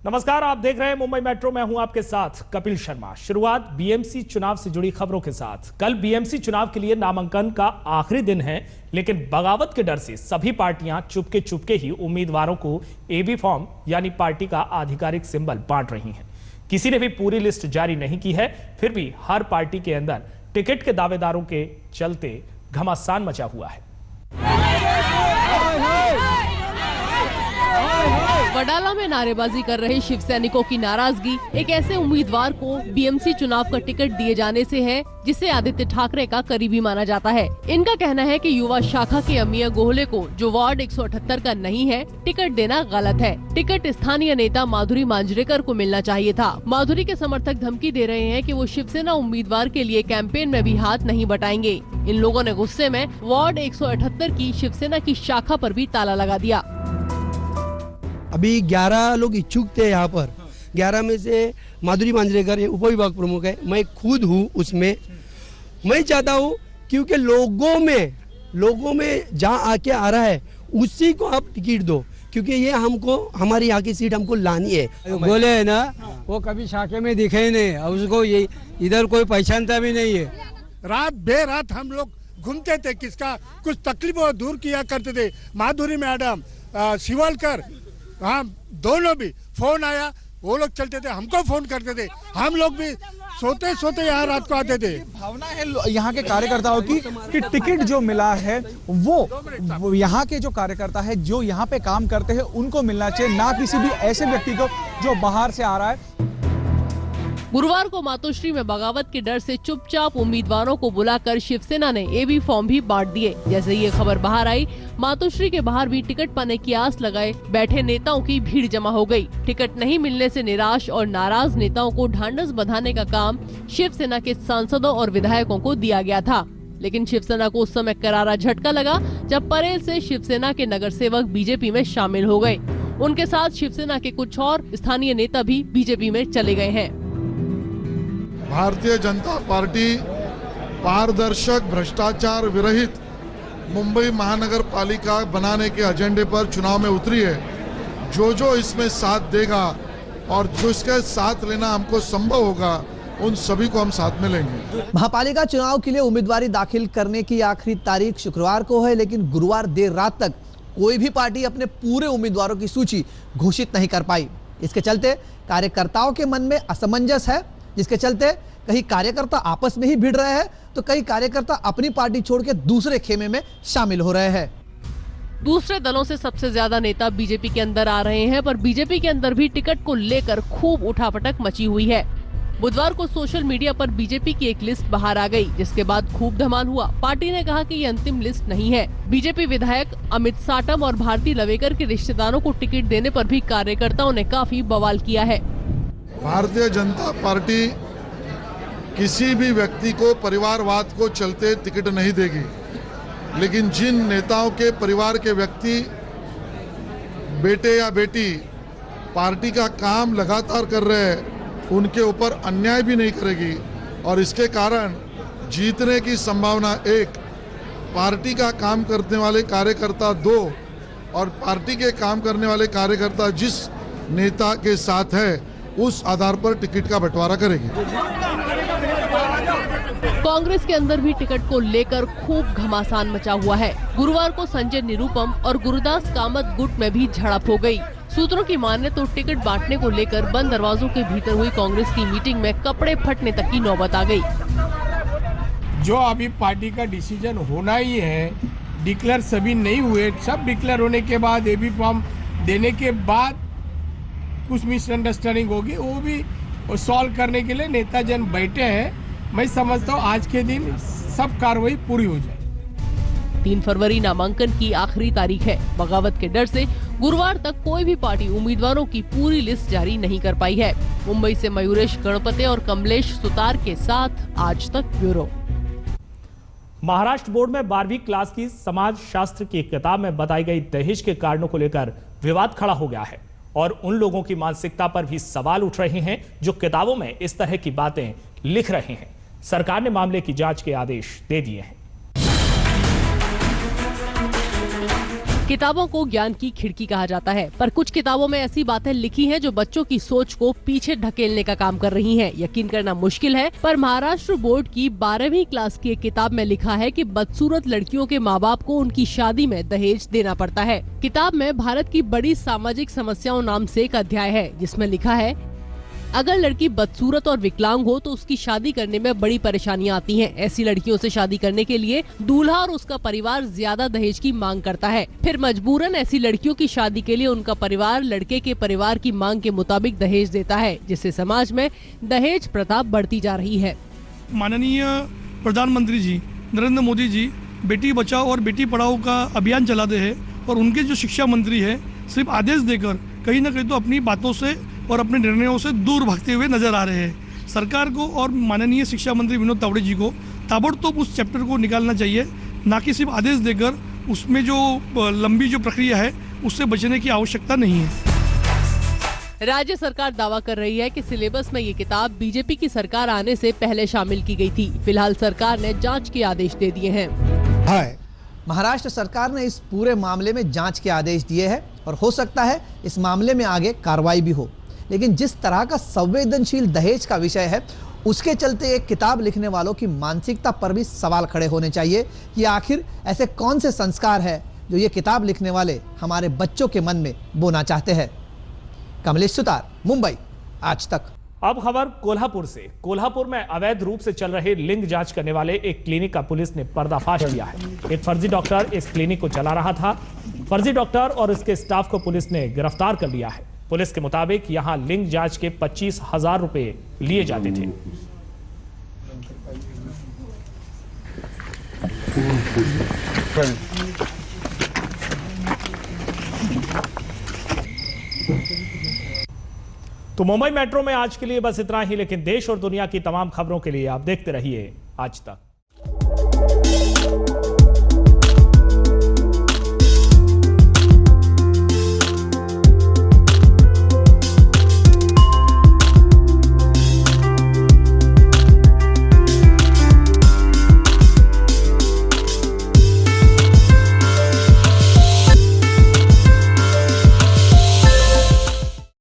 नमस्कार, आप देख रहे हैं मुंबई मेट्रो। मैं हूं आपके साथ कपिल शर्मा। शुरुआत बीएमसी चुनाव से जुड़ी खबरों के साथ। कल बीएमसी चुनाव के लिए नामांकन का आखिरी दिन है, लेकिन बगावत के डर से सभी पार्टियां चुपके चुपके ही उम्मीदवारों को एबी फॉर्म यानी पार्टी का आधिकारिक सिंबल बांट रही हैं। किसी ने भी पूरी लिस्ट जारी नहीं की है, फिर भी हर पार्टी के अंदर टिकट के दावेदारों के चलते घमासान मचा हुआ है। वडाला में नारेबाजी कर रहे शिव सैनिकों की नाराजगी एक ऐसे उम्मीदवार को बीएमसी चुनाव का टिकट दिए जाने से है जिसे आदित्य ठाकरे का करीबी माना जाता है। इनका कहना है कि युवा शाखा के अमिया गोहले को, जो वार्ड 178 का नहीं है, टिकट देना गलत है। टिकट स्थानीय नेता माधुरी मांजरेकर को मिलना चाहिए था। माधुरी के समर्थक धमकी दे रहे हैं कि वो शिवसेना उम्मीदवार के लिए कैंपेन में भी हाथ नहीं बटाएंगे। इन लोगों ने गुस्से में वार्ड 178 की शिवसेना की शाखा पर भी ताला लगा दिया। अभी 11 लोग इच्छुक थे यहाँ पर। 11 में से माधुरी मांजरेकर उपविभाग प्रमुख है, मैं खुद हूँ उसमें। मैं चाहता हूँ क्योंकि लोगों में जहाँ आके आ रहा है उसी को आप टिकट दो, क्योंकि ये हमको हमारी यहाँ की सीट हमको लानी है। बोले है ना, वो कभी शाखे में दिखे ही नहीं, उसको ये इधर कोई पहचानता भी नहीं है। रात बेरात हम लोग घूमते थे, किसका कुछ तकलीफ दूर किया करते थे। माधुरी मैडम, शिवलकर, हाँ, दोनों भी फोन आया, वो लोग चलते थे, हमको फोन करते थे, हम लोग भी सोते सोते यहाँ रात को आते थे। भावना है यहाँ के कार्यकर्ताओं की कि टिकट जो मिला है वो यहाँ के जो कार्यकर्ता है, जो यहाँ पे काम करते हैं, उनको मिलना चाहिए, ना किसी भी ऐसे व्यक्ति को जो बाहर से आ रहा है। गुरुवार को मातोश्री में बगावत के डर से चुपचाप उम्मीदवारों को बुलाकर शिवसेना ने एबी फॉर्म भी बांट दिए। जैसे ये खबर बाहर आई, मातोश्री के बाहर भी टिकट पाने की आस लगाए बैठे नेताओं की भीड़ जमा हो गई। टिकट नहीं मिलने से निराश और नाराज नेताओं को ढांढस बंधाने का काम शिवसेना के सांसदों और विधायकों को दिया गया था। लेकिन शिवसेना को उस समय करारा झटका लगा जब परेल से शिवसेना के नगर सेवक बीजेपी में शामिल हो गए। उनके साथ शिवसेना के कुछ और स्थानीय नेता भी बीजेपी में चले गए हैं। भारतीय जनता पार्टी पारदर्शक, भ्रष्टाचार विरहित मुंबई महानगर पालिका बनाने के एजेंडे पर चुनाव में उतरी है। जो इसमें साथ देगा और जो इसके साथ लेना हमको संभव होगा, उन सभी को हम साथ में लेंगे। महापालिका चुनाव के लिए उम्मीदवारी दाखिल करने की आखिरी तारीख शुक्रवार को है, लेकिन गुरुवार देर रात तक कोई भी पार्टी अपने पूरे उम्मीदवारों की सूची घोषित नहीं कर पाई। इसके चलते कार्यकर्ताओं के मन में असमंजस है, जिसके चलते कहीं कार्यकर्ता आपस में ही भिड़ रहे हैं तो कई कार्यकर्ता अपनी पार्टी छोड़ के दूसरे खेमे में शामिल हो रहे हैं। दूसरे दलों से सबसे ज्यादा नेता बीजेपी के अंदर आ रहे हैं, पर बीजेपी के अंदर भी टिकट को लेकर खूब उठापटक मची हुई है। बुधवार को सोशल मीडिया पर बीजेपी की एक लिस्ट बाहर आ गई, जिसके बाद खूब धमाल हुआ। पार्टी ने कहा कि ये अंतिम लिस्ट नहीं है। बीजेपी विधायक अमित साटम और भारती लवेकर के रिश्तेदारों को टिकट देने पर भी कार्यकर्ताओं ने काफी बवाल किया है। भारतीय जनता पार्टी किसी भी व्यक्ति को परिवारवाद को चलते टिकट नहीं देगी, लेकिन जिन नेताओं के परिवार के व्यक्ति, बेटे या बेटी पार्टी का काम लगातार कर रहे हैं, उनके ऊपर अन्याय भी नहीं करेगी। और इसके कारण जीतने की संभावना 1, पार्टी का काम करने वाले कार्यकर्ता 2 और पार्टी के काम करने वाले कार्यकर्ता जिस नेता के साथ है उस आधार पर टिकट का बंटवारा करेगी। कांग्रेस के अंदर भी टिकट को लेकर खूब घमासान मचा हुआ है। गुरुवार को संजय निरुपम और गुरुदास कामत गुट में भी झड़प हो गई। सूत्रों की माने तो टिकट बांटने को लेकर बंद दरवाजों के भीतर हुई कांग्रेस की मीटिंग में कपड़े फटने तक की नौबत आ गई। जो अभी पार्टी का डिसीजन होना ही है, डिक्लेयर सभी नहीं हुए, सब डिक्लेयर होने के बाद एबी फॉर्म देने के बाद कुछ मिसअंडरस्टैंडिंग होगी, वो भी सॉल्व करने के लिए नेता जन बैठे हैं। मैं समझता हूँ आज के दिन सब कार्रवाई पूरी हो जाए। 3 फरवरी नामांकन की आखिरी तारीख है। बगावत के डर से गुरुवार तक कोई भी पार्टी उम्मीदवारों की पूरी लिस्ट जारी नहीं कर पाई है। मुंबई से मयूरेश गणपते और कमलेश सुतार के साथ आज तक ब्यूरो। महाराष्ट्र बोर्ड में 12वीं क्लास की समाज शास्त्र की किताब में बताई गई दहेज के कारणों को लेकर विवाद खड़ा हो गया है और उन लोगों की मानसिकता पर भी सवाल उठ रहे हैं जो किताबों में इस तरह की बातें लिख रहे हैं। सरकार ने मामले की जांच के आदेश दे दिए हैं। किताबों को ज्ञान की खिड़की कहा जाता है, पर कुछ किताबों में ऐसी बातें लिखी हैं जो बच्चों की सोच को पीछे ढकेलने का काम कर रही हैं। यकीन करना मुश्किल है, पर महाराष्ट्र बोर्ड की 12वीं क्लास की एक किताब में लिखा है कि बदसूरत लड़कियों के माँ बाप को उनकी शादी में दहेज देना पड़ता है। किताब में भारत की बड़ी सामाजिक समस्याओं नाम से एक अध्याय है, जिसमें लिखा है, अगर लड़की बदसूरत और विकलांग हो तो उसकी शादी करने में बड़ी परेशानियां आती हैं। ऐसी लड़कियों से शादी करने के लिए दूल्हा और उसका परिवार ज्यादा दहेज की मांग करता है। फिर मजबूरन ऐसी लड़कियों की शादी के लिए उनका परिवार लड़के के परिवार की मांग के मुताबिक दहेज देता है, जिससे समाज में दहेज प्रथा बढ़ती जा रही है। माननीय प्रधानमंत्री जी नरेंद्र मोदी जी बेटी बचाओ और बेटी पढ़ाओ का अभियान चलाते हैं, और उनके जो शिक्षा मंत्री है सिर्फ आदेश देकर कहीं न कहीं तो अपनी बातों से और अपने निर्णयों से दूर भागते हुए नजर आ रहे हैं। सरकार को और माननीय शिक्षा मंत्री विनोद तावड़े जी को ताबड़तोड़ उस चैप्टर को निकालना चाहिए, ना कि सिर्फ आदेश देकर उसमें जो लंबी जो प्रक्रिया है उससे बचने की आवश्यकता नहीं है। राज्य सरकार दावा कर रही है कि सिलेबस में ये किताब बीजेपी की सरकार आने से पहले शामिल की गई थी। फिलहाल सरकार ने जांच के आदेश दे दिए हैं। महाराष्ट्र सरकार ने इस पूरे मामले में जांच के आदेश दिए हैं और हो सकता है इस मामले में आगे कार्रवाई भी हो, लेकिन जिस तरह का संवेदनशील दहेज का विषय है उसके चलते एक किताब लिखने वालों की मानसिकता पर भी सवाल खड़े होने चाहिए कि आखिर ऐसे कौन से संस्कार है जो ये किताब लिखने वाले हमारे बच्चों के मन में बोना चाहते हैं। कमलेश सुतार, मुंबई, आज तक। अब खबर कोल्हापुर से। कोल्हापुर में अवैध रूप से चल रहे लिंग जांच करने वाले एक क्लिनिक का पुलिस ने पर्दाफाश किया है। एक फर्जी डॉक्टर इस क्लिनिक को चला रहा था। फर्जी डॉक्टर और उसके स्टाफ को पुलिस ने गिरफ्तार कर लिया है। पुलिस के मुताबिक यहां लिंग जांच के 25,000 रुपए लिए जाते थे। तो मुंबई मेट्रो में आज के लिए बस इतना ही, लेकिन देश और दुनिया की तमाम खबरों के लिए आप देखते रहिए आज तक।